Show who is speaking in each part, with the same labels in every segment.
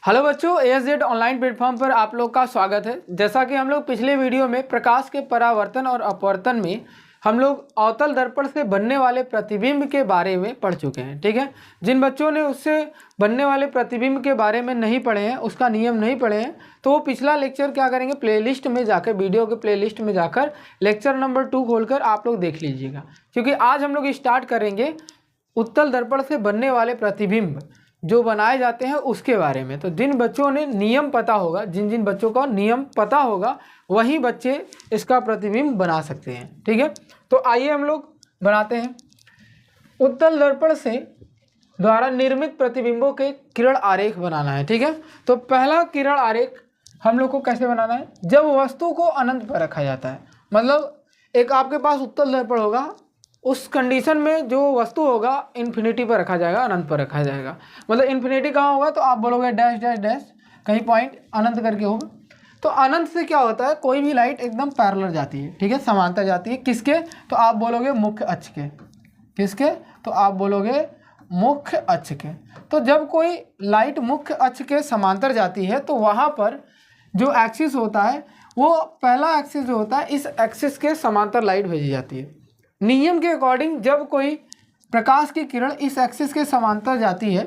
Speaker 1: Hello बच्चों, ASZ online platform पर आप लोग का स्वागत है। जैसा कि हम लोग पिछले वीडियो में प्रकाश के परावर्तन और अपवर्तन में हम लोग अवतल दर्पण से बनने वाले प्रतिबिंब के बारे में पढ़ चुके हैं। ठीक है, जिन बच्चों ने उससे बनने वाले प्रतिबिंब के बारे में नहीं पढ़े हैं, उसका नियम नहीं पढ़े हैं, तो वो पिछला लेक्चर क्या करेंगे, प्लेलिस्ट में जाकर, वीडियो के प्लेलिस्ट में जाकर लेक्चर नंबर 2 खोलकर आप लोग देख लीजिएगा। क्योंकि आज हम लोग स्टार्ट करेंगे उत्तल दर्पण से बनने वाले प्रतिबिंब जो बनाए जाते हैं उसके बारे में। तो जिन बच्चों ने नियम पता होगा, जिन बच्चों का नियम पता होगा, वही बच्चे इसका प्रतिबिंब बना सकते हैं। ठीक है, तो आइए हम लोग बनाते हैं। उत्तल दर्पण से द्वारा निर्मित प्रतिबिंबों के किरण आरेख बनाना है। ठीक है, तो पहला किरण आरेख हम लोग को कैसे बनाना है, जब वस्तु को अनंत पर रखा जाता है। मतलब एक आपके पास उत्तल दर्पण होगा, उस कंडीशन में जो वस्तु होगा इन्फिनिटी पर रखा जाएगा, अनंत पर रखा जाएगा। मतलब इन्फिनिटी कहाँ होगा, तो आप बोलोगे डैश डैश डैश, कहीं पॉइंट अनंत करके होगा। तो अनंत से क्या होता है, कोई भी लाइट एकदम पैरेलल जाती है। ठीक है, समांतर जाती है। किसके, तो आप बोलोगे मुख्य अक्ष के। किसके, तो आप बोलोगे मुख्य अक्ष के। तो जब कोई लाइट मुख्य अक्ष के समांतर जाती है तो वहाँ पर जो एक्सिस होता है, वो पहला एक्सिस जो होता है, इस एक्सिस के समांतर लाइट भेजी जाती है। नियम के अकॉर्डिंग जब कोई प्रकाश की किरण इस एक्सिस के समांतर जाती है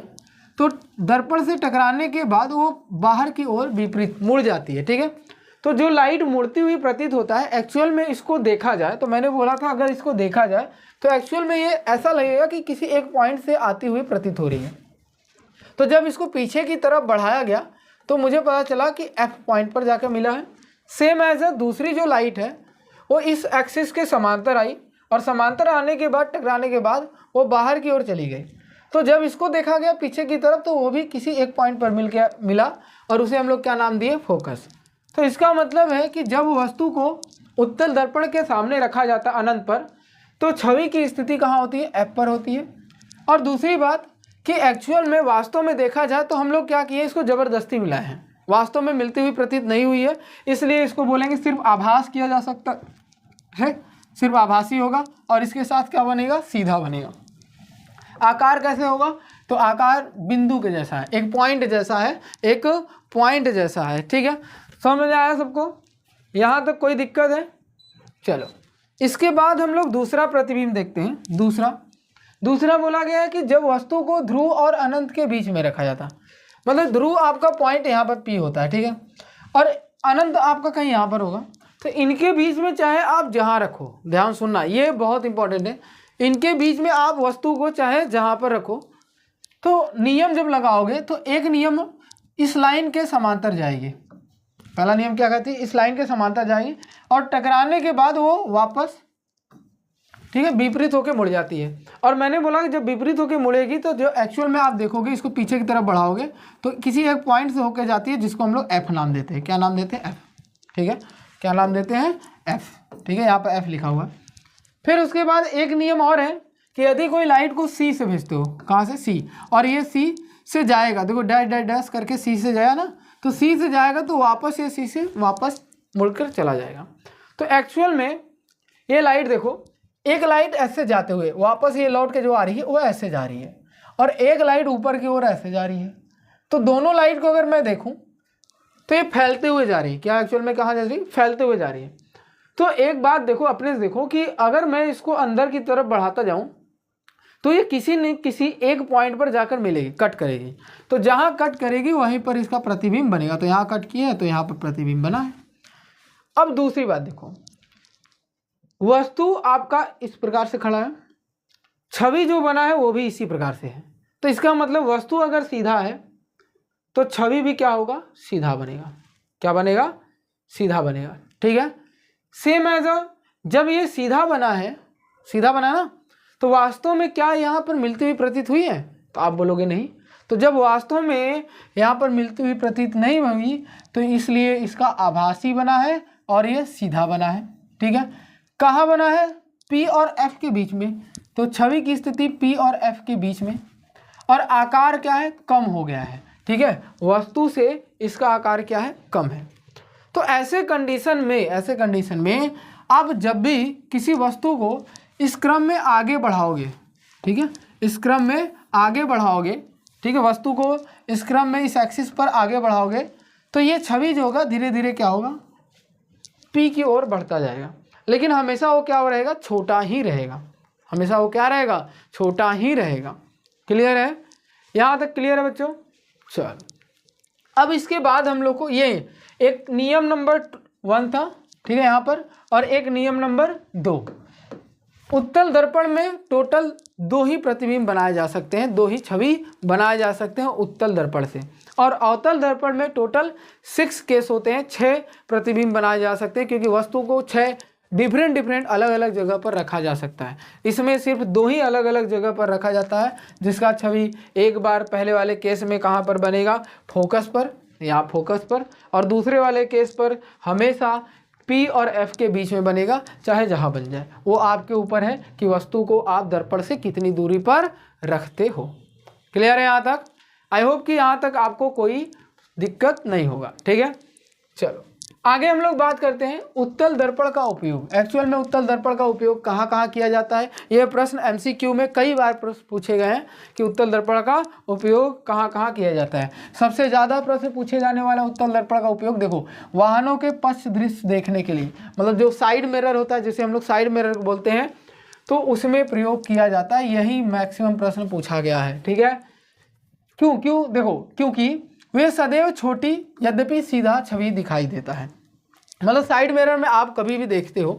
Speaker 1: तो दर्पण से टकराने के बाद वो बाहर की ओर विपरीत मुड़ जाती है। ठीक है, तो जो लाइट मुड़ती हुई प्रतीत होता है, एक्चुअल में इसको देखा जाए तो मैंने बोला था अगर इसको देखा जाए तो एक्चुअल में ये ऐसा लगेगा कि किसी एक पॉइंट से आती हुई प्रतीत हो रही है। तो जब इसको पीछे की तरफ बढ़ाया गया तो मुझे पता चला कि F पॉइंट पर जाकर मिला है। सेम एज दूसरी जो लाइट है वो इस एक्सिस के समांतर आई और समांतर आने के बाद, टकराने के बाद वो बाहर की ओर चली गई। तो जब इसको देखा गया पीछे की तरफ तो वो भी किसी एक पॉइंट पर मिला और उसे हम लोग क्या नाम दिए, फोकस। तो इसका मतलब है कि जब वस्तु को उत्तल दर्पण के सामने रखा जाता है अनंत पर, तो छवि की स्थिति कहाँ होती है, F पर होती है। और दूसरी बात कि एक्चुअल में वास्तव में देखा जाए तो हम लोग क्या किए, इसको ज़बरदस्ती मिलाए हैं, वास्तव में मिलती हुई प्रतीत नहीं हुई है। इसलिए इसको बोलेंगे सिर्फ आभास किया जा सकता है, सिर्फ आभासी होगा। और इसके साथ क्या बनेगा, सीधा बनेगा। आकार कैसे होगा, तो आकार बिंदु के जैसा है, एक पॉइंट जैसा है, एक पॉइंट जैसा है। ठीक है, समझ में आया सबको, यहाँ तक कोई दिक्कत है? चलो, इसके बाद हम लोग दूसरा प्रतिबिंब देखते हैं। दूसरा बोला गया है कि जब वस्तु को ध्रुव और अनंत के बीच में रखा जाता, मतलब ध्रुव आपका पॉइंट यहाँ पर P होता है। ठीक है, और अनंत आपका कहीं यहाँ पर होगा। तो इनके बीच में चाहे आप जहाँ रखो, ध्यान सुनना, ये बहुत इंपॉर्टेंट है, इनके बीच में आप वस्तु को चाहे जहाँ पर रखो, तो नियम जब लगाओगे तो एक नियम इस लाइन के समांतर जाएगी। पहला नियम क्या कहती है, इस लाइन के समांतर जाएगी और टकराने के बाद वो वापस, ठीक है, विपरीत होकर मुड़ जाती है। और मैंने बोला कि जब विपरीत होकर मुड़ेगी तो जो एक्चुअल में आप देखोगे, इसको पीछे की तरफ बढ़ाओगे तो किसी एक पॉइंट से होकर जाती है, जिसको हम लोग F नाम देते हैं। क्या नाम देते हैं, F। ठीक है, क्या नाम देते हैं, F। ठीक है, यहाँ पर F लिखा हुआ है। फिर उसके बाद एक नियम और है कि यदि कोई लाइट को C से भेजते हो, कहाँ से, C, और ये C से जाएगा, देखो डैश डैश डैश करके C से जाएगा ना, तो C से जाएगा तो वापस ये C से वापस मुड़कर चला जाएगा। तो एक्चुअल में ये लाइट देखो, एक लाइट ऐसे जाते हुए वापस ये लौट के जो आ रही है वो ऐसे जा रही है, और एक लाइट ऊपर की ओर ऐसे जा रही है। तो दोनों लाइट को अगर मैं देखूँ तो ये फैलते हुए जा रही है। क्या एक्चुअल में कहाँ जा रही है, फैलते हुए जा रही है। तो एक बात देखो, अपने से देखो कि अगर मैं इसको अंदर की तरफ बढ़ाता जाऊं तो ये किसी न किसी एक पॉइंट पर जाकर मिलेगी, कट करेगी। तो जहां कट करेगी वहीं पर इसका प्रतिबिंब बनेगा। तो यहाँ कट किया है तो यहाँ पर प्रतिबिंब बना है। अब दूसरी बात देखो, वस्तु आपका इस प्रकार से खड़ा है, छवि जो बना है वो भी इसी प्रकार से है। तो इसका मतलब वस्तु अगर सीधा है तो छवि भी क्या होगा, सीधा बनेगा। क्या बनेगा, सीधा बनेगा। ठीक है, सेम एज जब ये सीधा बना है, सीधा बना ना, तो वास्तव में क्या यहाँ पर मिलती हुई प्रतीत हुई है, तो आप बोलोगे नहीं। तो जब वास्तव में यहाँ पर मिलती हुई प्रतीत नहीं हुई तो इसलिए इसका आभासी बना है और ये सीधा बना है। ठीक है, कहाँ बना है, P और F के बीच में। तो छवि की स्थिति P और F के बीच में, और आकार क्या है, कम हो गया है। ठीक है, वस्तु से इसका आकार क्या है, कम है। तो ऐसे कंडीशन में आप जब भी किसी वस्तु को इस क्रम में आगे बढ़ाओगे, ठीक है, इस क्रम में आगे बढ़ाओगे ठीक है, वस्तु को इस क्रम में इस एक्सिस पर आगे बढ़ाओगे तो ये छवि जो होगा धीरे धीरे क्या होगा, P की ओर बढ़ता जाएगा, लेकिन हमेशा वो क्या रहेगा, छोटा ही रहेगा, हमेशा वो क्या रहेगा, छोटा ही रहेगा। क्लियर है, यहाँ तक क्लियर है बच्चों। चलो अब इसके बाद हम लोग को ये एक नियम नंबर 1 था, ठीक है यहाँ पर, और एक नियम नंबर 2। उत्तल दर्पण में टोटल 2 ही प्रतिबिंब बनाए जा सकते हैं, 2 ही छवि बनाए जा सकते हैं उत्तल दर्पण से, और अवतल दर्पण में टोटल 6 केस होते हैं, 6 प्रतिबिंब बनाए जा सकते हैं, क्योंकि वस्तु को 6 डिफरेंट अलग अलग जगह पर रखा जा सकता है। इसमें सिर्फ 2 ही अलग अलग जगह पर रखा जाता है, जिसका छवि एक बार पहले वाले केस में कहाँ पर बनेगा, फोकस पर, यहाँ फोकस पर, और दूसरे वाले केस पर हमेशा P और F के बीच में बनेगा, चाहे जहाँ बन जाए, वो आपके ऊपर है कि वस्तु को आप दर्पण से कितनी दूरी पर रखते हो। क्लियर है यहाँ तक? आई होप कि यहाँ तक आपको कोई दिक्कत नहीं होगा, ठीक है। चलो आगे हम लोग बात करते हैं उत्तल दर्पण का उपयोग। एक्चुअल में उत्तल दर्पण का उपयोग कहाँ कहाँ किया जाता है, यह प्रश्न MCQ में कई बार प्रश्न पूछे गए हैं कि उत्तल दर्पण का उपयोग कहाँ कहाँ किया जाता है। सबसे ज़्यादा प्रश्न पूछे जाने वाला उत्तल दर्पण का उपयोग देखो, वाहनों के पश्च दृश्य देखने के लिए, मतलब जो साइड मिरर होता है, जिसे हम लोग साइड मिरर बोलते हैं, तो उसमें प्रयोग किया जाता है। यही मैक्सिमम प्रश्न पूछा गया है, ठीक है। क्यों देखो, क्योंकि वे सदैव छोटी यद्यपि सीधा छवि दिखाई देता है। मतलब साइड मिरर में आप कभी भी देखते हो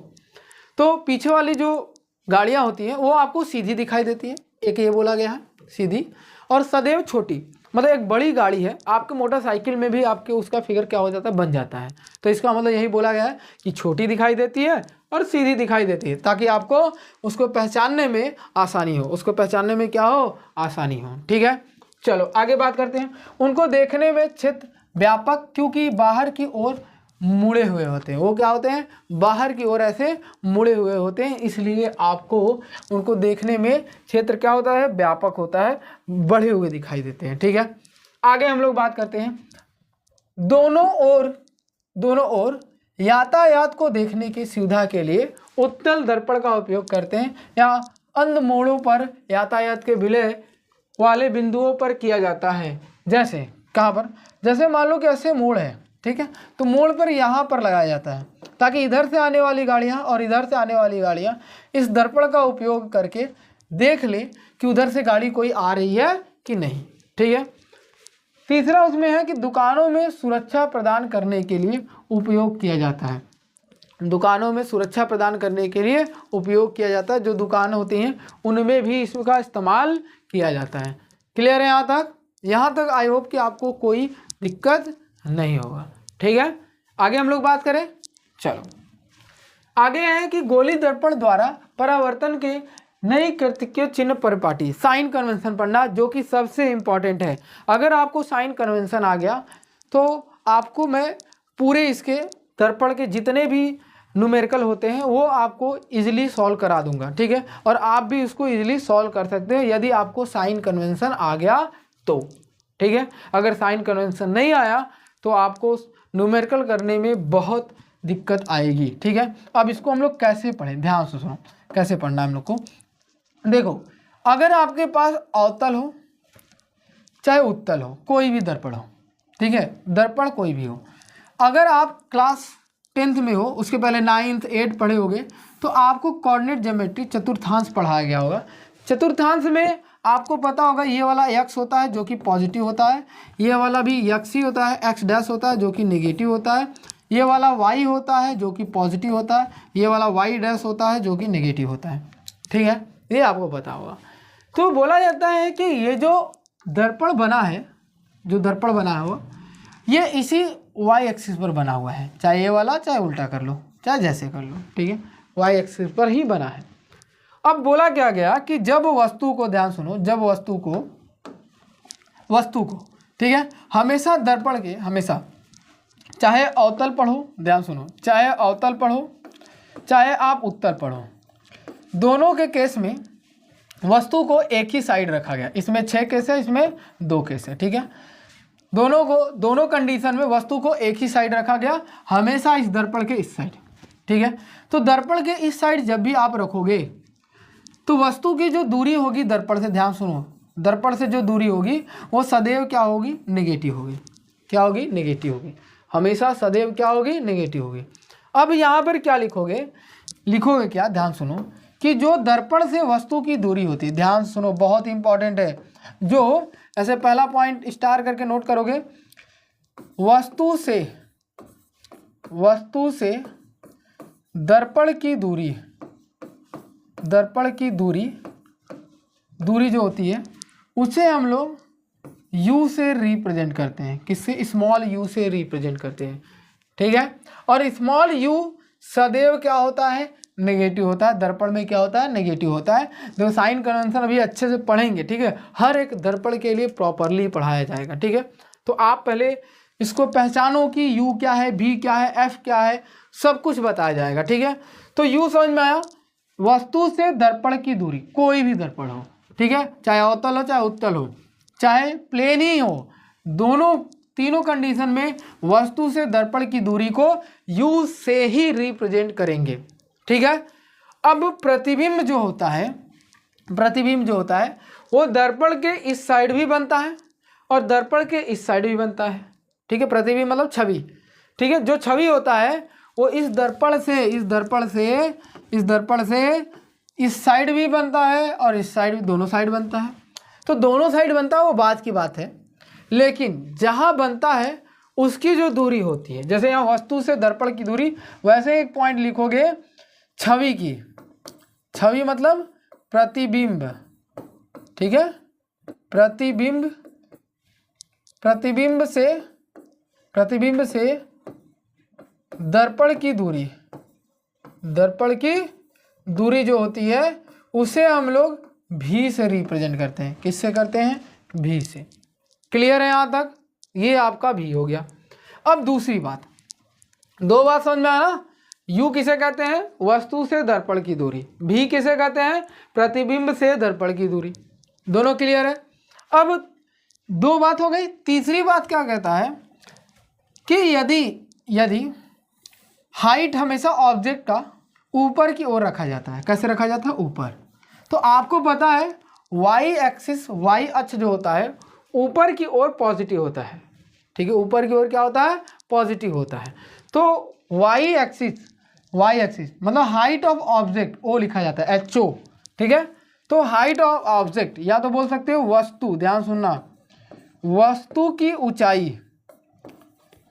Speaker 1: तो पीछे वाली जो गाड़ियाँ होती हैं वो आपको सीधी दिखाई देती है, एक ये बोला गया है सीधी, और सदैव छोटी, मतलब एक बड़ी गाड़ी है, आपके मोटरसाइकिल में भी आपके उसका फिगर क्या हो जाता है, बन जाता है। तो इसका मतलब यही बोला गया है कि छोटी दिखाई देती है और सीधी दिखाई देती है, ताकि आपको उसको पहचानने में आसानी हो, उसको पहचानने में क्या हो, आसानी हो, ठीक है। चलो आगे बात करते हैं। उनको देखने में क्षेत्र व्यापक, क्योंकि बाहर की ओर मुड़े हुए होते हैं, वो क्या होते हैं, बाहर की ओर ऐसे मुड़े हुए होते हैं, इसलिए आपको उनको देखने में क्षेत्र क्या होता है, व्यापक होता है, बढ़े हुए दिखाई देते हैं, ठीक है। आगे हम लोग बात करते हैं दोनों ओर यातायात को देखने की सुविधा के लिए उत्तल दर्पण का उपयोग करते हैं, या अंध मोड़ों पर यातायात के विलय वाले बिंदुओं पर किया जाता है। जैसे कहाँ पर, जैसे मान लो कि ऐसे मोड़ है, ठीक है, तो मोड़ पर यहाँ पर लगाया जाता है, ताकि इधर से आने वाली गाड़ियाँ और इधर से आने वाली गाड़ियाँ इस दर्पण का उपयोग करके देख ले कि उधर से गाड़ी कोई आ रही है कि नहीं, ठीक है। तीसरा उसमें है कि दुकानों में सुरक्षा प्रदान करने के लिए उपयोग किया जाता है। दुकानों में सुरक्षा प्रदान करने के लिए उपयोग किया जाता है, जो दुकान होती हैं उनमें भी इसका इस्तेमाल किया जाता है। क्लियर है यहाँ तक? यहाँ तक आई होप कि आपको कोई दिक्कत नहीं होगा, ठीक है। आगे हम लोग बात करें, चलो आगे है कि गोली दर्पण द्वारा परावर्तन के नई कृतिक्य चिन्ह परिपाटी, साइन कन्वेंशन पढ़ना, जो कि सबसे इम्पॉर्टेंट है। अगर आपको साइन कन्वेंशन आ गया तो आपको मैं पूरे इसके दर्पण के जितने भी न्यूमेरिकल होते हैं वो आपको इजीली सॉल्व करा दूंगा, ठीक है, और आप भी उसको इजीली सॉल्व कर सकते हैं यदि आपको साइन कन्वेंशन आ गया तो, ठीक है। अगर साइन कन्वेंशन नहीं आया तो आपको न्यूमेरिकल करने में बहुत दिक्कत आएगी, ठीक है। अब इसको हम लोग कैसे पढ़ें, ध्यान से सुनो कैसे पढ़ना है हम लोग को। देखो, अगर आपके पास अवतल हो चाहे उत्तल हो, कोई भी दर्पण हो, ठीक है, दर्पण कोई भी हो, अगर आप क्लास 10th में हो, उसके पहले 9th 8th पढ़े होगे, तो आपको कोऑर्डिनेट ज्योमेट्री चतुर्थांश पढ़ाया गया होगा। चतुर्थांश में आपको पता होगा ये वाला x होता है जो कि पॉजिटिव होता है, ये वाला भी x ही होता है, x डैश होता है जो कि नेगेटिव होता है, ये वाला y होता है जो कि पॉजिटिव होता है, ये वाला y डैश होता है जो कि नेगेटिव होता है, ठीक है, ये आपको पता होगा। तो बोला जाता है कि ये जो दर्पण बना है, जो दर्पण बना हुआ, ये इसी y एक्सिस पर बना हुआ है, चाहे ये वाला चाहे उल्टा कर लो, चाहे जैसे कर लो, ठीक है, y एक्सिस पर ही बना है। अब बोला क्या गया कि जब वस्तु को, ध्यान सुनो, जब वस्तु को ठीक है, हमेशा दर्पण के, हमेशा चाहे अवतल पढ़ो, ध्यान सुनो, चाहे अवतल पढ़ो चाहे आप उत्तल पढ़ो, दोनों के केस में वस्तु को एक ही साइड रखा गया। इसमें 6 केस है, इसमें 2 केस है, ठीक है। दोनों कंडीशन में वस्तु को एक ही साइड रखा गया, हमेशा इस दर्पण के इस साइड, ठीक है। तो दर्पण के इस साइड जब भी आप रखोगे तो वस्तु की जो दूरी होगी दर्पण से, ध्यान सुनो, दर्पण से जो दूरी होगी वो सदैव क्या होगी, नेगेटिव होगी। क्या होगी, नेगेटिव होगी, हमेशा सदैव क्या होगी, नेगेटिव होगी। अब यहाँ पर क्या लिखोगे, लिखोगे क्या, ध्यान सुनो, कि जो दर्पण से वस्तु की दूरी होती है, ध्यान सुनो बहुत इंपॉर्टेंट है, जो ऐसे पहला पॉइंट स्टार करके नोट करोगे, वस्तु से दर्पण की दूरी, दर्पण की दूरी जो होती है उसे हम लोग u से रिप्रेजेंट करते हैं। किससे, स्मॉल u से रिप्रेजेंट करते हैं, ठीक है। और स्मॉल u सदैव क्या होता है, नेगेटिव होता है। दर्पण में क्या होता है, नेगेटिव होता है। देखो साइन कन्वेंशन अभी अच्छे से पढ़ेंगे, ठीक है, हर एक दर्पण के लिए प्रॉपरली पढ़ाया जाएगा, ठीक है। तो आप पहले इसको पहचानो कि u क्या है, v क्या है, f क्या है, सब कुछ बताया जाएगा, ठीक है। तो u समझ में आया, वस्तु से दर्पण की दूरी, कोई भी दर्पण हो, ठीक है, चाहे अवतल हो चाहे उत्तल हो चाहे प्लेन ही हो, दोनों तीनों कंडीशन में वस्तु से दर्पण की दूरी को u से ही रिप्रेजेंट करेंगे, ठीक है। अब प्रतिबिंब जो होता है, प्रतिबिंब जो होता है वो दर्पण के इस साइड भी बनता है और दर्पण के इस साइड भी बनता है, ठीक है। प्रतिबिंब मतलब छवि, ठीक है। जो छवि होता है वो इस दर्पण से इस साइड भी बनता है और इस साइड भी, दोनों साइड बनता है। तो दोनों साइड बनता है वो बात की बात है, लेकिन जहाँ बनता है उसकी जो दूरी होती है, जैसे यहाँ वस्तु से दर्पण की दूरी, वैसे एक पॉइंट लिखोगे छवि की, छवि मतलब प्रतिबिंब, ठीक है। प्रतिबिंब से दर्पण की दूरी जो होती है उसे हम लोग भी से रिप्रेजेंट करते हैं। किससे करते हैं, भी से। क्लियर है यहाँ तक, ये आपका भी हो गया। अब दूसरी बात, दो बात समझ में आया ना, u किसे कहते हैं, वस्तु से दर्पण की दूरी, भी किसे कहते हैं, प्रतिबिंब से दर्पण की दूरी, दोनों क्लियर है। अब दो बात हो गई। तीसरी बात क्या कहता है कि यदि हाइट हमेशा ऑब्जेक्ट का ऊपर की ओर रखा जाता है, कैसे रखा जाता है, ऊपर, तो आपको पता है वाई एक्सिस, वाई अक्ष जो होता है ऊपर की ओर पॉजिटिव होता है, ठीक है, ऊपर की ओर क्या होता है, पॉजिटिव होता है। तो वाई एक्सिस मतलब हाइट ऑफ ऑब्जेक्ट, ओ लिखा जाता है HO, ठीक है। तो हाइट ऑफ ऑब्जेक्ट या तो बोल सकते हो वस्तु, ध्यान सुनना, वस्तु की ऊंचाई,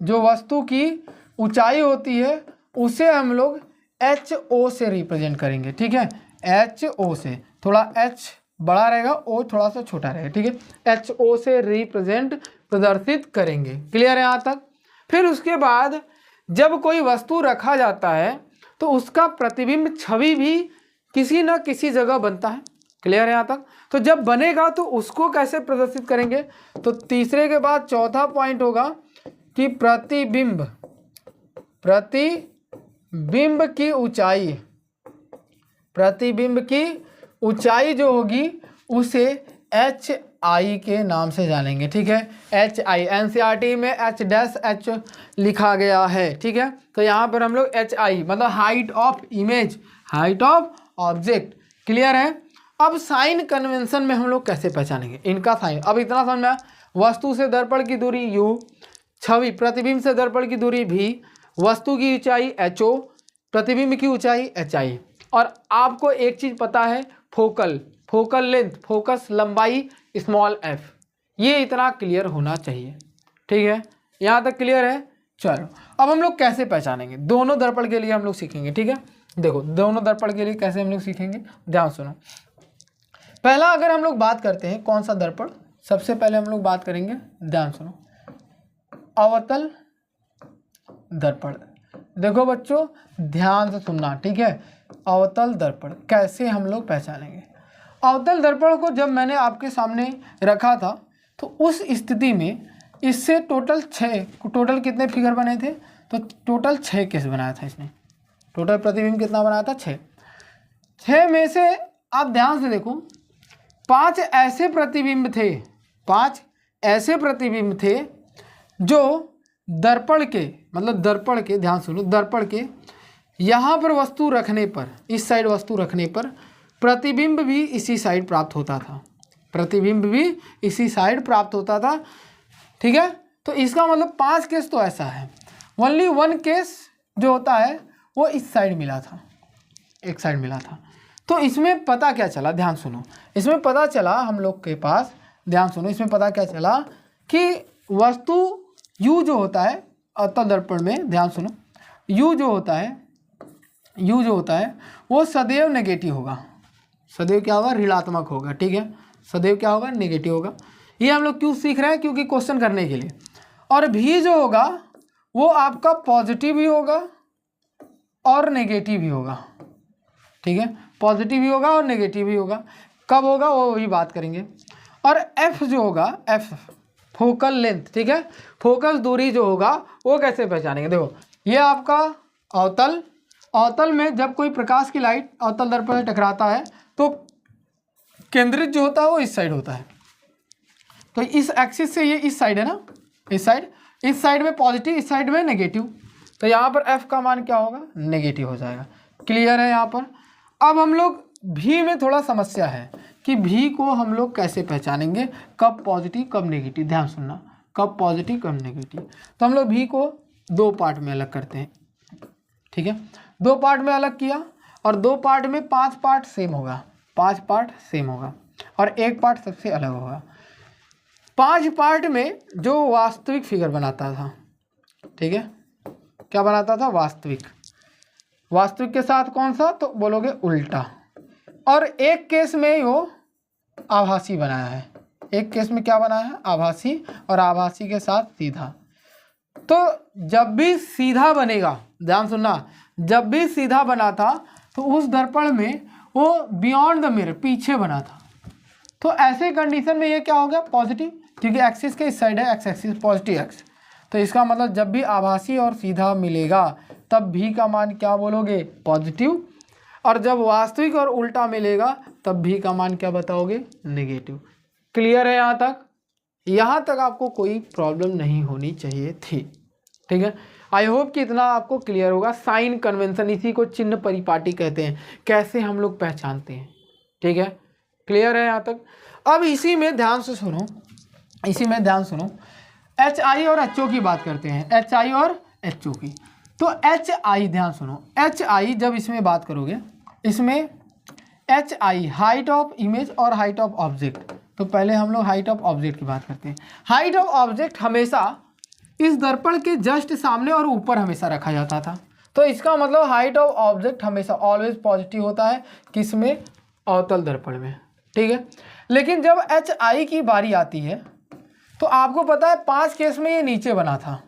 Speaker 1: जो वस्तु की ऊंचाई होती है उसे हम लोग HO से रिप्रेजेंट करेंगे, ठीक है, HO से, थोड़ा H बड़ा रहेगा, O थोड़ा सा छोटा रहेगा, ठीक है, HO से रिप्रेजेंट प्रदर्शित करेंगे। क्लियर है यहाँ तक। फिर उसके बाद जब कोई वस्तु रखा जाता है तो उसका प्रतिबिंब छवि भी किसी न किसी जगह बनता है। क्लियर है यहाँ तक। तो जब बनेगा तो उसको कैसे प्रदर्शित करेंगे, तो तीसरे के बाद चौथा पॉइंट होगा कि प्रतिबिंब की ऊंचाई, प्रतिबिंब की ऊंचाई जो होगी उसे HI के नाम से जानेंगे, ठीक है, HI, NCERT में H' लिखा गया है, ठीक है। तो यहाँ पर हम लोग HI मतलब height of image, height of object. Clear है। अब साइन कन्वेंशन में हम लोग कैसे पहचानेंगे इनका साइन, अब इतना समझ में आया, वस्तु से दर्पण की दूरी u, छवि प्रतिबिंब से दर्पण की दूरी v, वस्तु की ऊंचाई HO, प्रतिबिंब की ऊंचाई HI। और आपको एक चीज़ पता है, फोकल लेंथ, फोकस लंबाई स्मॉल f, ये इतना क्लियर होना चाहिए, ठीक है। यहाँ तक क्लियर है। चलो अब हम लोग कैसे पहचानेंगे, दोनों दर्पण के लिए हम लोग सीखेंगे, ठीक है। देखो दोनों दर्पण के लिए कैसे हम लोग सीखेंगे, ध्यान सुनो। पहला अगर हम लोग बात करते हैं कौन सा दर्पण, सबसे पहले हम लोग बात करेंगे, ध्यान सुनो, अवतल दर्पण। देखो बच्चों ध्यान से सुनना, ठीक है। अवतल दर्पण कैसे हम लोग पहचानेंगे, अवतल दर्पण को जब मैंने आपके सामने रखा था तो उस स्थिति में इससे टोटल कितने फिगर बने थे, तो टोटल 6 केस बनाया था इसने, टोटल प्रतिबिंब कितना बनाया था, 6 में से आप ध्यान से देखो 5 ऐसे प्रतिबिंब थे जो दर्पण के, मतलब दर्पण के, ध्यान सुनो, दर्पण के यहाँ पर वस्तु रखने पर, इस साइड वस्तु रखने पर प्रतिबिंब भी इसी साइड प्राप्त होता था। प्रतिबिंब भी इसी साइड प्राप्त होता था। ठीक है, तो इसका मतलब 5 केस तो ऐसा है। ओनली 1 केस जो होता है वो इस साइड मिला था, एक साइड मिला था। तो इसमें पता क्या चला, ध्यान सुनो, इसमें पता चला हम लोग के पास, ध्यान सुनो, इसमें पता क्या चला कि वस्तु U जो होता है अवतल दर्पण में, ध्यान सुनो, U जो होता है वो सदैव नेगेटिव होगा। सदैव क्या होगा, ऋणात्मक होगा। ठीक है, सदैव क्या होगा, नेगेटिव होगा। ये हम लोग क्यों सीख रहे हैं, क्योंकि क्वेश्चन करने के लिए। और भी जो होगा वो आपका पॉजिटिव भी होगा और नेगेटिव भी होगा। ठीक है, पॉजिटिव भी होगा और नेगेटिव भी होगा। कब होगा वो भी बात करेंगे। और एफ जो होगा, एफ फोकल लेंथ, ठीक है, फोकस दूरी जो होगा वो कैसे पहचानेंगे। देखो ये आपका अवतल में जब कोई प्रकाश की लाइट अवतल दर्पण से टकराता है तो केंद्रित जो होता है वो इस साइड होता है। तो इस एक्सिस से ये इस साइड है ना, इस साइड में पॉजिटिव, इस साइड में नेगेटिव। तो यहाँ पर एफ का मान क्या होगा, नेगेटिव हो जाएगा। क्लियर है यहाँ पर। अब हम लोग भी में थोड़ा समस्या है कि भी को हम लोग कैसे पहचानेंगे, कब पॉजिटिव कब नेगेटिव। ध्यान सुनना, कब पॉजिटिव कब नेगेटिव। तो हम लोग भी को 2 पार्ट में अलग करते हैं। ठीक है, 2 पार्ट में अलग किया और 2 पार्ट में 5 पार्ट सेम होगा, 5 पार्ट सेम होगा और 1 पार्ट सबसे अलग होगा। 5 पार्ट में जो वास्तविक फिगर बनाता था, ठीक है, क्या बनाता था, वास्तविक के साथ कौन सा, तो बोलोगे उल्टा। और एक केस में वो आभासी बनाया है, एक केस में क्या बनाया है, आभासी, और आभासी के साथ सीधा। तो जब भी सीधा बनेगा, ध्यान सुनना, जब भी सीधा बना था तो उस दर्पण में वो बियॉन्ड द मिरर, पीछे बना था। तो ऐसे कंडीशन में ये क्या हो गया, पॉजिटिव, क्योंकि एक्सिस के इस साइड है, एक्स एक्सिस पॉजिटिव एक्स। तो इसका मतलब जब भी आभासी और सीधा मिलेगा तब भी का मान क्या बोलोगे, पॉजिटिव। और जब वास्तविक और उल्टा मिलेगा तब भी का मान क्या बताओगे, नेगेटिव। क्लियर है यहाँ तक। यहाँ तक आपको कोई प्रॉब्लम नहीं होनी चाहिए थी। ठीक है, आई होप कि इतना आपको क्लियर होगा। साइन कन्वेंशन, इसी को चिन्ह परिपाटी कहते हैं, कैसे हम लोग पहचानते हैं। ठीक है, क्लियर है यहाँ तक। अब इसी में ध्यान से सुनो, एच आई और एच ओ की बात करते हैं, एच आई और एच ओ की। तो एच आई, ध्यान सुनो, एच आई जब इसमें बात करोगे, इसमें H I height of image और हाइट ऑफ ऑब्जेक्ट। तो पहले हम लोग हाइट ऑफ ऑब्जेक्ट की बात करते हैं। हाइट ऑफ ऑब्जेक्ट हमेशा इस दर्पण के जस्ट सामने और ऊपर हमेशा रखा जाता था। तो इसका मतलब हाइट ऑफ ऑब्जेक्ट हमेशा ऑलवेज पॉजिटिव होता है, किसमें, अवतल दर्पण में। ठीक है, लेकिन जब एच आई की बारी आती है तो आपको पता है 5 केस में ये नीचे बना था,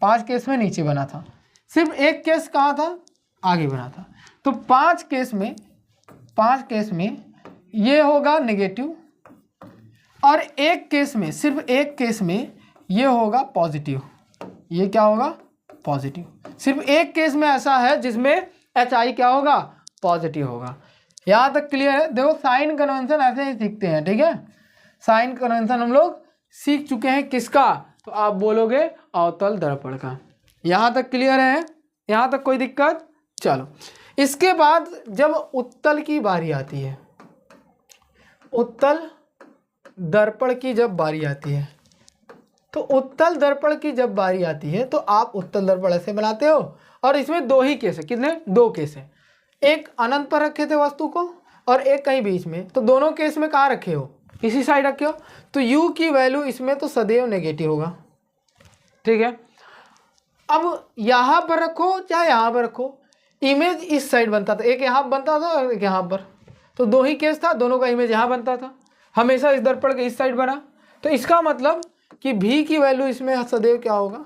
Speaker 1: 5 केस में नीचे बना था, सिर्फ एक केस कहाँ था, आगे बना था। तो 5 केस में ये होगा नेगेटिव और एक केस में, सिर्फ एक केस में ये होगा पॉजिटिव। ये क्या होगा, पॉजिटिव। सिर्फ एक केस में ऐसा है जिसमें एच आई क्या होगा, पॉजिटिव होगा। यहाँ तक क्लियर है। देखो साइन कन्वेंशन ऐसे ही सीखते हैं। ठीक है, साइन कन्वेंशन हम लोग सीख चुके हैं, किसका, तो आप बोलोगे अवतल दर्पण का। यहाँ तक क्लियर है, यहाँ तक कोई दिक्कत। चलो, इसके बाद जब उत्तल की बारी आती है, उत्तल दर्पण की जब बारी आती है, तो उत्तल दर्पण की जब बारी आती है तो आप उत्तल दर्पण ऐसे बनाते हो। और इसमें 2 ही केस है, कितने, 2 केस है। एक अनंत पर रखे थे वस्तु को और एक कहीं बीच में। तो दोनों केस में कहाँ रखे हो, इसी साइड रखे हो। तो u की वैल्यू इसमें तो सदैव नेगेटिव होगा। ठीक है, अब यहाँ पर रखो चाहे यहाँ पर रखो, इमेज इस साइड बनता था, एक यहाँ बनता था और एक यहाँ पर। तो 2 ही केस था, दोनों का इमेज यहाँ बनता था, हमेशा इस दर्पण के इस साइड बना। तो इसका मतलब कि भी की वैल्यू इसमें सदैव क्या होगा,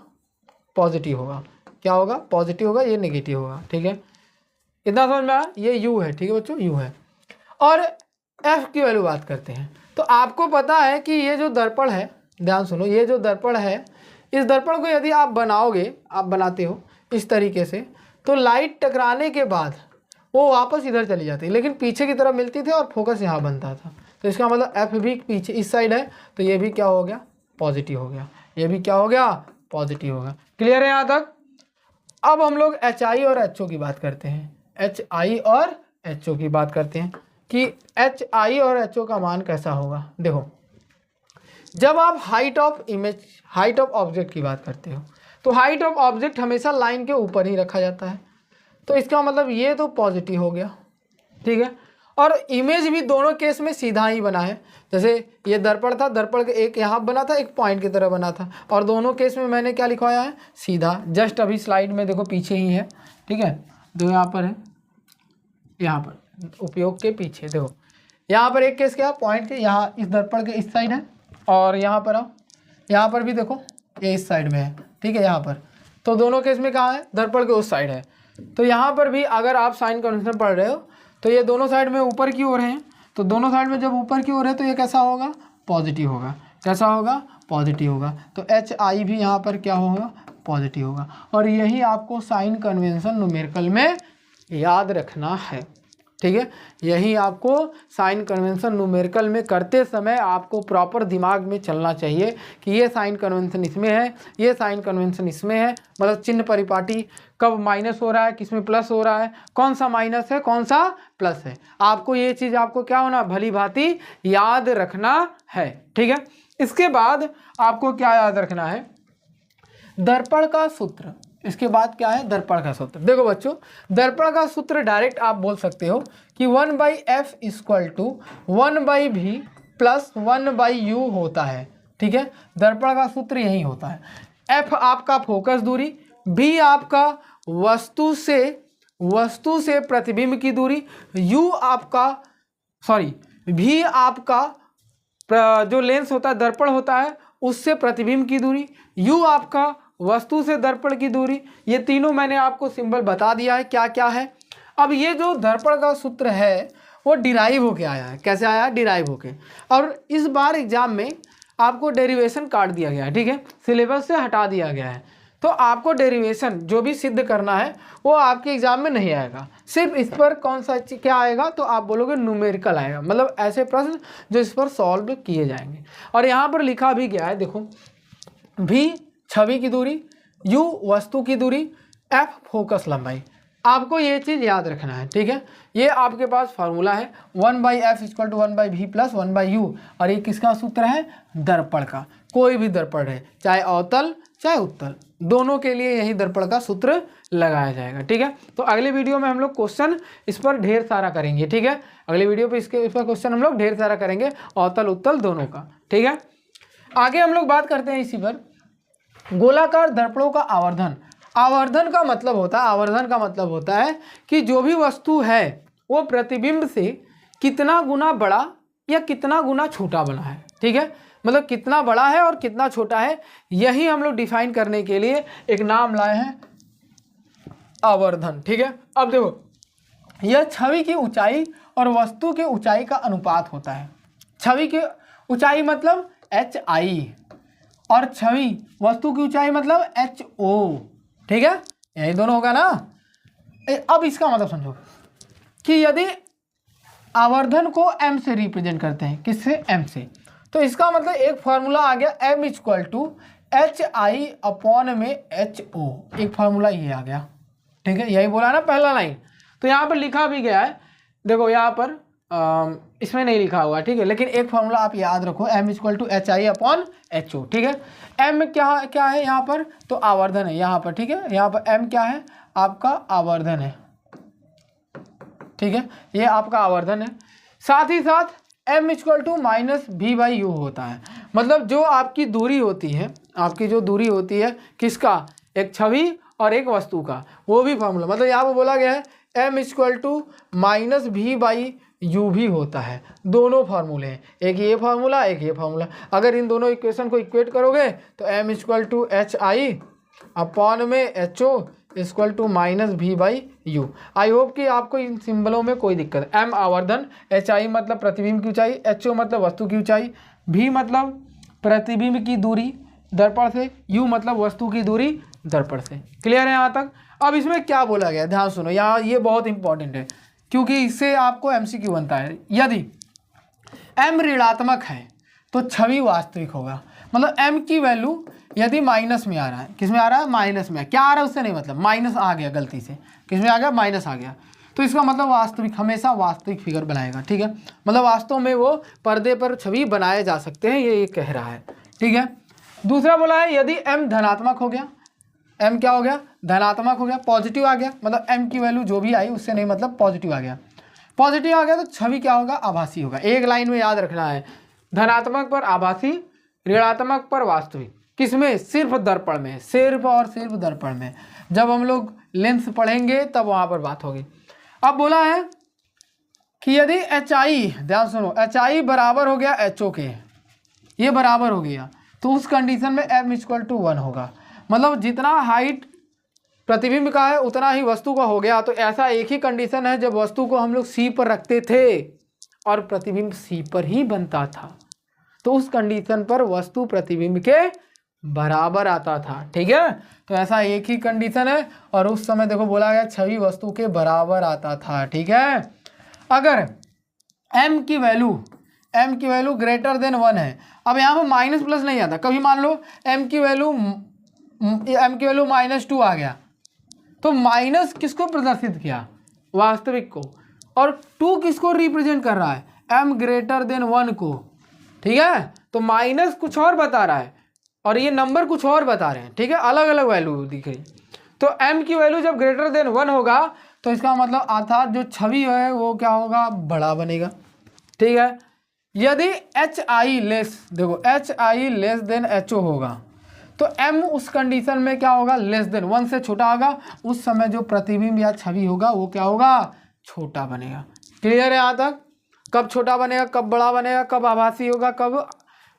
Speaker 1: पॉजिटिव होगा। क्या होगा, पॉजिटिव होगा, ये नेगेटिव होगा। ठीक है, इतना समझ में आया। ये u है, ठीक है बच्चों, u है। और f की वैल्यू बात करते हैं। तो आपको पता है कि ये जो दर्पण है, ध्यान सुनो, ये जो दर्पण है, इस दर्पण को यदि आप बनाओगे, आप बनाते हो इस तरीके से, तो लाइट टकराने के बाद वो वापस इधर चली जाती है, लेकिन पीछे की तरफ मिलती थी और फोकस यहाँ बनता था। तो इसका मतलब f भी पीछे इस साइड है, तो ये भी क्या हो गया, पॉजिटिव हो गया। ये भी क्या हो गया, पॉजिटिव होगा। क्लियर है यहाँ तक। अब हम लोग एच आई और एच ओ की बात करते हैं, एच आई और एच ओ की बात करते हैं। कि एच आई और एच ओ का मान कैसा होगा। देखो, जब आप हाइट ऑफ ऑब्जेक्ट की बात करते हो तो हाइट ऑफ ऑब्जेक्ट हमेशा लाइन के ऊपर ही रखा जाता है, तो इसका मतलब ये तो पॉजिटिव हो गया, ठीक है। और इमेज भी दोनों केस में सीधा ही बना है। जैसे ये दर्पण था, दर्पण के एक यहाँ बना था, एक पॉइंट की तरह बना था, और दोनों केस में मैंने क्या लिखवाया है, सीधा। जस्ट अभी स्लाइड में देखो पीछे ही है, ठीक है, जो यहाँ पर है, यहाँ पर उपयोग के पीछे देखो, यहाँ पर एक केस क्या पॉइंट के यहाँ इस दर्पण के इस साइड है, और यहाँ पर आओ, यहाँ पर भी देखो ये इस साइड में है, ठीक है, यहाँ पर। तो दोनों केस में कहाँ है, दर्पण के उस साइड है। तो यहाँ पर भी अगर आप साइन कन्वेंशन पढ़ रहे हो तो ये दोनों साइड में ऊपर की ओर हैं, तो दोनों साइड में जब ऊपर की ओर है तो ये कैसा होगा, पॉजिटिव होगा। कैसा होगा, पॉजिटिव होगा। तो एच आई भी यहाँ पर क्या होगा, पॉजिटिव होगा। और यही आपको साइन कन्वेंशन न्यूमेरिकल में याद रखना है, ठीक है। यही आपको साइन कन्वेंशन न्यूमेरिकल में करते समय आपको प्रॉपर दिमाग में चलना चाहिए कि ये साइन कन्वेंशन इसमें है, ये साइन कन्वेंशन इसमें है, मतलब चिन्ह परिपाटी कब माइनस हो रहा है, किस में प्लस हो रहा है, कौन सा माइनस है, कौन सा प्लस है। आपको ये चीज़ आपको क्या होना, भली भांति याद रखना है, ठीक है। इसके बाद आपको क्या याद रखना है, दर्पण का सूत्र। इसके बाद क्या है, दर्पण का सूत्र। देखो बच्चों, दर्पण का सूत्र डायरेक्ट आप बोल सकते हो कि 1/f = 1/v प्लस 1/u होता है, ठीक है। दर्पण का सूत्र यही होता है। f आपका फोकस दूरी, v आपका वस्तु से प्रतिबिंब की दूरी, u आपका v आपका जो लेंस होता है, दर्पण होता है, उससे प्रतिबिंब की दूरी, u आपका वस्तु से दर्पण की दूरी। ये तीनों मैंने आपको सिंबल बता दिया है क्या क्या है। अब ये जो दर्पण का सूत्र है वो डिराइव होके आया है। कैसे आया, डिराइव होके। और इस बार एग्जाम में आपको डेरिवेशन काट दिया गया है, ठीक है, सिलेबस से हटा दिया गया है। तो आपको डेरिवेशन जो भी सिद्ध करना है वो आपके एग्जाम में नहीं आएगा। सिर्फ इस पर कौन सा क्या आएगा, तो आप बोलोगे न्यूमेरिकल आएगा, मतलब ऐसे प्रश्न जो इस पर सॉल्व किए जाएंगे। और यहाँ पर लिखा भी गया है, देखो, v छवि की दूरी, u वस्तु की दूरी, f फोकस लंबाई। आपको ये चीज़ याद रखना है, ठीक है। ये आपके पास फार्मूला है 1/f = 1/v प्लस 1/u। और ये किसका सूत्र है, दर्पण का। कोई भी दर्पण है, चाहे अवतल चाहे उत्तल, दोनों के लिए यही दर्पण का सूत्र लगाया जाएगा, ठीक है। तो अगले वीडियो में हम लोग क्वेश्चन इस पर ढेर सारा करेंगे, ठीक है। अगले वीडियो पे इस पर क्वेश्चन हम लोग ढेर सारा करेंगे, अवतल उत्तल दोनों का, ठीक है। आगे हम लोग बात करते हैं इसी पर, गोलाकार दर्पणों का आवर्धन। आवर्धन का मतलब होता है कि जो भी वस्तु है वो प्रतिबिंब से कितना गुना बड़ा या कितना गुना छोटा बना है, ठीक है। मतलब कितना बड़ा है और कितना छोटा है, यही हम लोग डिफाइन करने के लिए एक नाम लाए हैं, आवर्धन, ठीक है। अब देखो, यह छवि की ऊंचाई और वस्तु के ऊंचाई का अनुपात होता है। छवि की ऊंचाई मतलब HI और छवि वस्तु की ऊंचाई मतलब HO, ठीक है, यही दोनों होगा ना। अब इसका मतलब समझो कि यदि आवर्धन को m से रिप्रेजेंट करते हैं, किससे, m से, तो इसका मतलब एक फार्मूला आ गया, m = HI/HO। एक फार्मूला ये आ गया, ठीक है, यही बोला ना पहला लाइन। तो यहाँ पर लिखा भी गया है, देखो यहाँ पर इसमें नहीं लिखा हुआ, ठीक है, लेकिन एक फार्मूला आप याद रखो, m = HI/HO, ठीक है। m क्या है यहाँ पर, तो आवर्धन है यहाँ पर, ठीक है। यहाँ पर m क्या है, आपका आवर्धन है, ठीक है, ये आपका आवर्धन है। साथ ही साथ m = -v/u होता है। मतलब जो आपकी दूरी होती है, आपकी जो दूरी होती है किसका, एक छवि और एक वस्तु का, वो भी फार्मूला, मतलब यहाँ पर बोला गया है m = -v/u भी होता है। दोनों फार्मूले हैं, एक ये फार्मूला, एक ये फार्मूला। अगर इन दोनों इक्वेशन को इक्वेट करोगे तो m = HI/HO -v/u। I hope कि आपको इन सिंबलों में कोई दिक्कत है। m आवर्धन, HI मतलब प्रतिबिंब की ऊंचाई, HO मतलब वस्तु की ऊंचाई, v मतलब प्रतिबिंब की दूरी दर्पण से, u मतलब वस्तु की दूरी दर्पण से। क्लियर है यहाँ तक। अब इसमें क्या बोला गया, ध्यान सुनो, यहाँ ये बहुत इंपॉर्टेंट है क्योंकि इससे आपको MCQ बनता है। यदि m ऋणात्मक है तो छवि वास्तविक होगा। मतलब m की वैल्यू यदि माइनस में आ रहा है, किस में आ रहा है, माइनस में। क्या आ रहा है उससे नहीं मतलब, माइनस आ गया गलती से, किस में आ गया, माइनस आ गया। तो इसका मतलब वास्तविक, हमेशा वास्तविक फिगर बनाएगा, ठीक है। मतलब वास्तव में वो पर्दे पर छवि बनाए जा सकते हैं, ये कह रहा है, ठीक है। दूसरा बोला है यदि m धनात्मक हो गया, m क्या हो गया, धनात्मक हो गया, पॉजिटिव आ गया, मतलब m की वैल्यू जो भी आई उससे नहीं मतलब पॉजिटिव आ गया, पॉजिटिव आ गया तो छवि क्या होगा, आभासी होगा। एक लाइन में याद रखना है, धनात्मक पर आभासी, ऋणात्मक पर वास्तविक। किसमें, सिर्फ दर्पण में, सिर्फ और सिर्फ दर्पण में। जब हम लोग लेंस पढ़ेंगे तब वहां पर बात होगी। अब बोला है कि यदि HI, ध्यान सुनो, HI बराबर हो गया HO के, ये बराबर हो गया, तो उस कंडीशन में m = 1 होगा। मतलब जितना हाइट प्रतिबिंब का है उतना ही वस्तु का हो गया। तो ऐसा एक ही कंडीशन है जब वस्तु को हम लोग C पर रखते थे और प्रतिबिंब C पर ही बनता था, तो उस कंडीशन पर वस्तु प्रतिबिंब के बराबर आता था, ठीक है। तो ऐसा एक ही कंडीशन है और उस समय देखो बोला गया छवि वस्तु के बराबर आता था, ठीक है। अगर m की वैल्यू ग्रेटर देन 1 है, अब यहाँ पर माइनस प्लस नहीं आता, कभी मान लो m की वैल्यू -2 आ गया, तो माइनस किसको प्रदर्शित किया, वास्तविक को, और 2 किसको रिप्रेजेंट कर रहा है, m ग्रेटर देन 1 को, ठीक है। तो माइनस कुछ और बता रहा है और ये नंबर कुछ और बता रहे हैं, ठीक है, अलग अलग वैल्यू दिख रही। तो m की वैल्यू जब ग्रेटर देन 1 होगा तो इसका मतलब अर्थात जो छवि है वो क्या होगा, बड़ा बनेगा, ठीक है। यदि HI लेस, देखो HI लेस देन HO होगा तो m उस कंडीशन में क्या होगा, लेस देन 1 से छोटा होगा, उस समय जो प्रतिबिंब या छवि होगा वो क्या होगा, छोटा बनेगा। क्लियर है यहाँ तक। कब छोटा बनेगा, कब बड़ा बनेगा, कब आभासी होगा, कब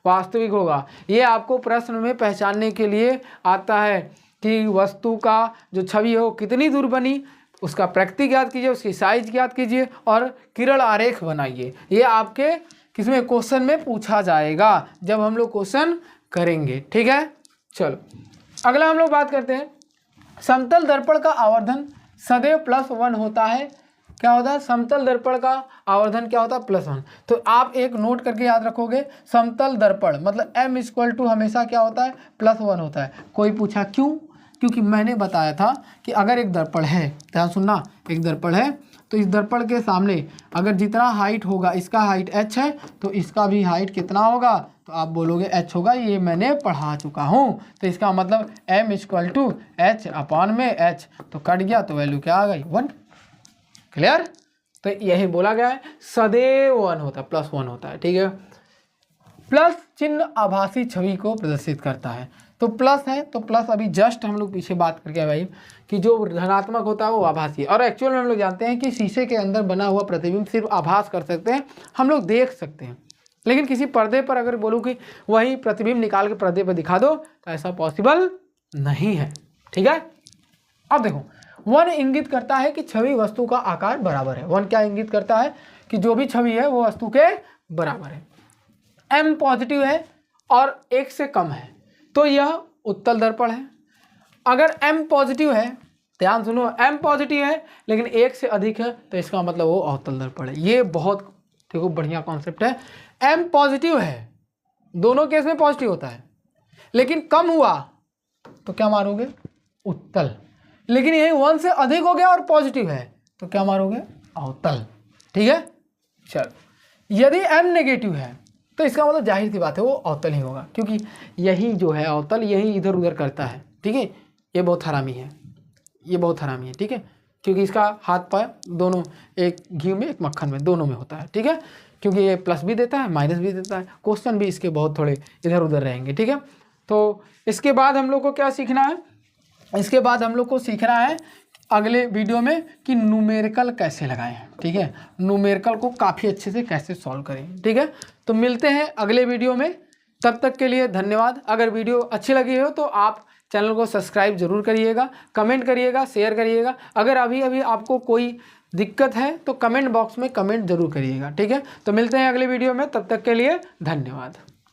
Speaker 1: वास्तविक होगा, ये आपको प्रश्न में पहचानने के लिए आता है कि वस्तु का जो छवि हो कितनी दूर बनी, उसका प्रकृति ज्ञात कीजिए, उसकी साइज ज्ञात कीजिए और किरण आरेख बनाइए। ये आपके किसमें, क्वेश्चन में पूछा जाएगा जब हम लोग क्वेश्चन करेंगे, ठीक है। चलो अगला हम लोग बात करते हैं, समतल दर्पण का आवर्धन सदैव +1 होता है। क्या होता है, समतल दर्पण का आवर्धन क्या होता है, +1। तो आप एक नोट करके याद रखोगे, समतल दर्पण मतलब m = हमेशा क्या होता है, +1 होता है। कोई पूछा क्यों, क्योंकि मैंने बताया था कि अगर एक दर्पण है, ध्यान सुनना, एक दर्पण है तो इस दर्पण के सामने अगर जितना हाइट होगा, इसका हाइट h है तो इसका भी हाइट कितना होगा, तो आप बोलोगे h होगा, ये मैंने पढ़ा चुका हूँ। तो इसका मतलब m = h/h, तो कट गया तो वैल्यू क्या आ गई, 1। क्लियर। तो यही बोला गया है, सदैव 1 होता है, +1 होता है, ठीक है। प्लस चिन्ह आभासी छवि को प्रदर्शित करता है। तो प्लस है तो प्लस अभी जस्ट हम लोग पीछे बात करके भाई कि जो धनात्मक होता है वो आभासी है, और एक्चुअल में हम लोग जानते हैं कि शीशे के अंदर बना हुआ प्रतिबिंब सिर्फ आभास कर सकते हैं, हम लोग देख सकते हैं, लेकिन किसी पर्दे पर अगर बोलूँ कि वही प्रतिबिंब निकाल के पर्दे पर दिखा दो तो ऐसा पॉसिबल नहीं है, ठीक है। अब देखो 1 इंगित करता है कि छवि वस्तु का आकार बराबर है। 1 क्या इंगित करता है कि जो भी छवि है वो वस्तु के बराबर है। m पॉजिटिव है और 1 से कम है तो यह उत्तल दर्पण है। अगर m पॉजिटिव है, ध्यान सुनो, m पॉजिटिव है लेकिन 1 से अधिक है तो इसका मतलब वो अवतल दर्पण है। ये बहुत देखो बढ़िया कॉन्सेप्ट है। m पॉजिटिव है, दोनों केस में पॉजिटिव होता है, लेकिन कम हुआ तो क्या मारोगे, उत्तल। लेकिन यही 1 से अधिक हो गया और पॉजिटिव है तो क्या मारोगे, अवतल, ठीक है। चलो यदि m नेगेटिव है तो इसका मतलब जाहिर सी बात है वो अवतल ही होगा, क्योंकि यही जो है अवतल यही इधर उधर करता है, ठीक है। ये बहुत हरामी है, ये बहुत हरामी है, ठीक है, क्योंकि इसका हाथ पाय दोनों, एक घी में एक मक्खन में, दोनों में होता है, ठीक है। क्योंकि ये प्लस भी देता है माइनस भी देता है, क्वेश्चन भी इसके बहुत थोड़े इधर उधर रहेंगे, ठीक है। तो इसके बाद हम लोग को क्या सीखना है, इसके बाद हम लोग को सीखना है अगले वीडियो में कि न्यूमेरिकल कैसे लगाएं, ठीक है, न्यूमेरिकल को काफ़ी अच्छे से कैसे सॉल्व करें, ठीक है। तो मिलते हैं अगले वीडियो में, तब तक के लिए धन्यवाद। अगर वीडियो अच्छी लगी हो तो आप चैनल को सब्सक्राइब जरूर करिएगा, कमेंट करिएगा, शेयर करिएगा। अगर अभी अभी आपको कोई दिक्कत है तो कमेंट बॉक्स में कमेंट जरूर करिएगा, ठीक है। तो मिलते हैं अगले वीडियो में, तब तक के लिए धन्यवाद।